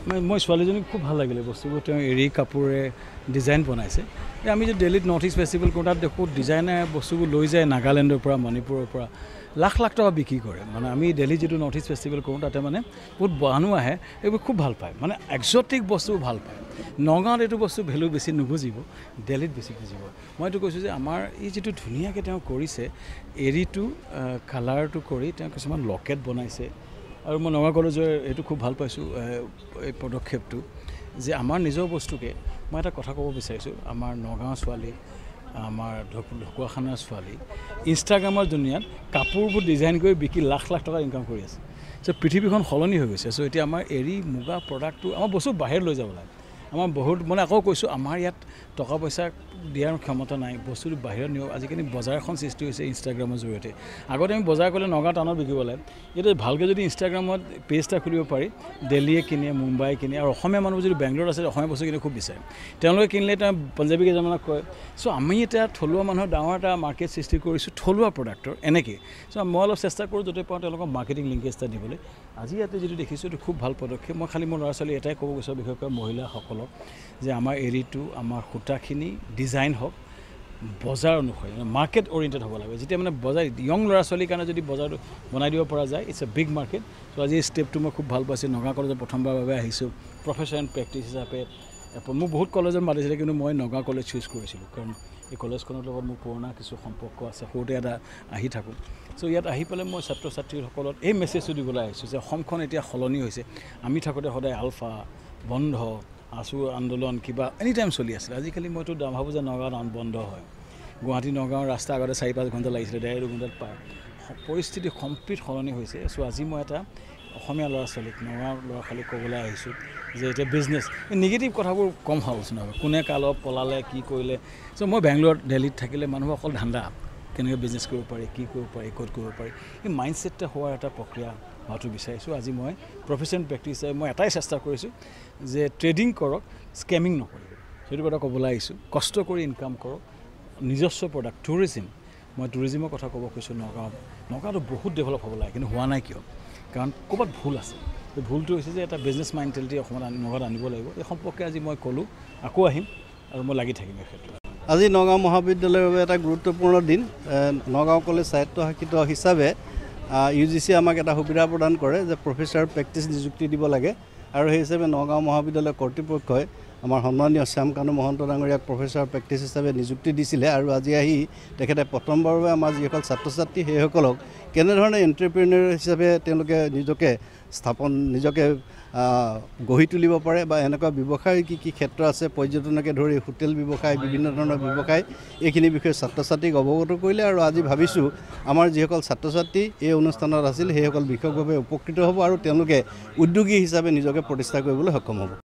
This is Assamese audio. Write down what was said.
মই ছোৱালীজনীক খুব ভাল লাগিলে বস্তুবোৰ তেওঁ এৰী কাপোৰে ডিজাইন বনাইছে আমি যে দিল্লীত নৰ্থ ইষ্ট ফেষ্টিভেল কৰোঁ তাত দেখোঁ ডিজাইনাৰ বস্তুবোৰ লৈ যায় নাগালেণ্ডৰ পৰা মণিপুৰৰ পৰা লাখ লাখ টকা বিক্ৰী কৰে মানে আমি দিল্লীত যিটো নৰ্থ ইষ্ট ফেষ্টিভেল কৰোঁ তাতে মানে বহুত মানুহ আহে এইবোৰ খুব ভাল পায় মানে এক্সটিক বস্তুবোৰ ভাল পায় নগাঁৱত এইটো বস্তু ভেলু বেছি নুবুজিব দিল্লীত বেছি বুজিব মই এইটো কৈছোঁ যে আমাৰ এই যিটো ধুনীয়াকৈ তেওঁ কৰিছে এৰীটো কালাৰটো কৰি তেওঁ কিছুমান লকেট বনাইছে আৰু মই নগাঁও কলেজৰ এইটো খুব ভাল পাইছোঁ এই পদক্ষেপটো যে আমাৰ নিজৰ বস্তুকে মই এটা কথা ক'ব বিচাৰিছোঁ আমাৰ নগাঁৱৰ ছোৱালী আমাৰ ঢকুৱাখানাৰ ছোৱালী ইনষ্টাগ্ৰামৰ দুনিয়াত কাপোৰবোৰ ডিজাইন কৰি বিকি লাখ লাখ টকা ইনকাম কৰি আছে চ' পৃথিৱীখন সলনি হৈ গৈছে চ' এতিয়া আমাৰ এৰী মুগা প্ৰডাক্টটো আমাৰ বস্তু বাহিৰত লৈ যাব লাগে আমাৰ বহুত মানে আকৌ কৈছোঁ আমাৰ ইয়াত টকা পইচা দিয়াৰ ক্ষমতা নাই বস্তুটো বাহিৰত নিব আজিকালি বজাৰ এখন সৃষ্টি হৈছে ইনষ্টাগ্ৰামৰ জৰিয়তে আগতে আমি বজাৰ কৰিলে নগাঁও টাউনত বিকিব লাগে এতিয়া ভালকৈ যদি ইনষ্টাগ্ৰামত পেজ এটা খুলিব পাৰি দিল্লীয়ে কিনে মুম্বাই কিনে আৰু অসমীয়া মানুহ যদি বেংগলোৰত আছে অসমীয়া বস্তু কিনে খুব বিচাৰে তেওঁলোকে কিনিলে তেওঁ পঞ্জাৱী কেইজনমানক কয় চ' আমি এতিয়া থলুৱা মানুহৰ ডাঙৰ এটা মাৰ্কেট সৃষ্টি কৰিছোঁ থলুৱা প্ৰডাক্টৰ এনেকৈ চ' মই অলপ চেষ্টা কৰোঁ য'তে পাওঁ তেওঁলোকক মাৰ্কেটিং লিংকেজ এটা দিবলৈ আজি ইয়াতে যিটো দেখিছোঁ এইটো খুব ভাল পদক্ষেপ মই খালি মোৰ ল'ৰা ছোৱালী এটাই ক'ব বিচাৰোঁ বিশেষকৈ মহিলাসকলক যে আমাৰ এৰীটো আমাৰ সূতাখিনি ডিজাইন হওক বজাৰ অনুসৰি মাৰ্কেট অৰিয়েণ্টেড হ'ব লাগে যেতিয়া মানে বজাৰ য়ং ল'ৰা ছোৱালীৰ কাৰণে যদি বজাৰটো বনাই দিব পৰা যায় ইটছ এ বিগ মাৰ্কেট চ' আজি এই ষ্টেপটো মই খুব ভাল পাইছোঁ নগাঁও কলেজত প্ৰথমবাৰৰ বাবে আহিছোঁ প্ৰফেচৰ এণ্ড প্ৰেক্টিছ হিচাপে মোক বহুত কলেজত মাতিছিলে কিন্তু মই নগাঁও কলেজ চুজ কৰিছিলোঁ কাৰণ এই কলেজখনৰ লগত মোৰ পুৰণা কিছু সম্পৰ্ক আছে সৰুতে এটা আহি থাকোঁ চ' ইয়াত আহি পেলাই মই ছাত্ৰ ছাত্ৰীসকলত এই মেছেজটো দিবলৈ আহিছোঁ যে অসমখন এতিয়া সলনি হৈছে আমি থাকোঁতে সদায় আলফা বন্ধ আছু আন্দোলন কিবা এনি টাইম চলি আছিলে আজিকালি মইতো ভাবোঁ যে নগাঁৱত বন্ধ হয় গুৱাহাটী নগাঁৱৰ ৰাস্তা আগতে 4-5 ঘণ্টা লাগিছিলে 1.5 ঘণ্টাত পায় পৰিস্থিতি কমপ্লিট সলনি হৈছে চ' আজি মই এটা অসমীয়া ল'ৰা ছোৱালীক নগাঁৱৰ ল'ৰা ছোৱালীক ক'বলৈ আহিছোঁ যে এতিয়া বিজনেছ নিগেটিভ কথাবোৰ কম হোৱা উচিত নহয় কোনে কালত পলালে কি কৰিলে চ' মই বেংগলোৰত দিল্লীত থাকিলে মানুহ অকল ধান্দা কেনেকৈ বিজনেছ কৰিব পাৰি কি কৰিব পাৰি ক'ত কৰিব পাৰি এই মাইণ্ডছেটটা হোৱাৰ এটা প্ৰক্ৰিয়া হোৱাটো বিচাৰিছোঁ আজি মই প্ৰফেচন প্ৰেক্টিছ হিচাপে মই এটাই চেষ্টা কৰিছোঁ যে ট্ৰেডিং কৰক স্কেমিং নকৰিব সেইটো কথা ক'বলৈ আহিছোঁ কষ্ট কৰি ইনকাম কৰক নিজস্ব প্ৰডাক্ট টুৰিজিম মই টুৰিজিমৰ কথা ক'ব কৈছোঁ নগাঁৱতো বহুত ডেভেলপ হ'ব লাগে কিন্তু হোৱা নাই কিয় কাৰণ ক'ৰবাত ভুল আছে এই ভুলটো হৈছে যে এটা বিজনেছ মেণ্টেলিটি অসমত নগাঁৱত আনিব লাগিব এই সম্পৰ্কে আজি মই ক'লোঁ আকৌ আহিম আৰু মই লাগি থাকিম এই ক্ষেত্ৰত আজি নগাঁও মহাবিদ্যালয়ৰ বাবে এটা গুৰুত্বপূৰ্ণ দিন নগাঁও কলেজ স্বায়ত্তশাসিত হিচাপে UGC আমাক এটা সুবিধা প্ৰদান কৰে যে প্ৰফেচাৰ প্ৰেক্টিছ নিযুক্তি দিব লাগে আৰু সেই হিচাপে নগাঁও মহাবিদ্যালয় কৰ্তৃপক্ষই আমাৰ সন্মানীয় শ্যামকানু মহন্ত ডাঙৰীয়াক প্ৰফেচাৰ প্ৰেক্টিছ হিচাপে নিযুক্তি দিছিলে আৰু আজি আহি তেখেতে প্ৰথমবাৰৰ বাবে আমাৰ যিসকল ছাত্ৰ ছাত্ৰী সেইসকলক কেনেধৰণে এণ্টাৰপ্ৰেনিয়ৰ হিচাপে তেওঁলোকে নিজকে গঢ়ি তুলিব পাৰে বা এনেকুৱা ব্যৱসায়ৰ কি কি ক্ষেত্ৰ আছে পৰ্যটনকে ধৰি হোটেল ব্যৱসায় বিভিন্ন ধৰণৰ ব্যৱসায় এইখিনি বিষয়ে ছাত্ৰ ছাত্ৰীক অৱগত কৰিলে আৰু আজি ভাবিছোঁ আমাৰ যিসকল ছাত্ৰ ছাত্ৰী এই অনুষ্ঠানত আছিল সেইসকল বিশেষভাৱে উপকৃত হ'ব আৰু তেওঁলোকে উদ্যোগী হিচাপে নিজকে প্ৰতিষ্ঠা কৰিবলৈ সক্ষম হ'ব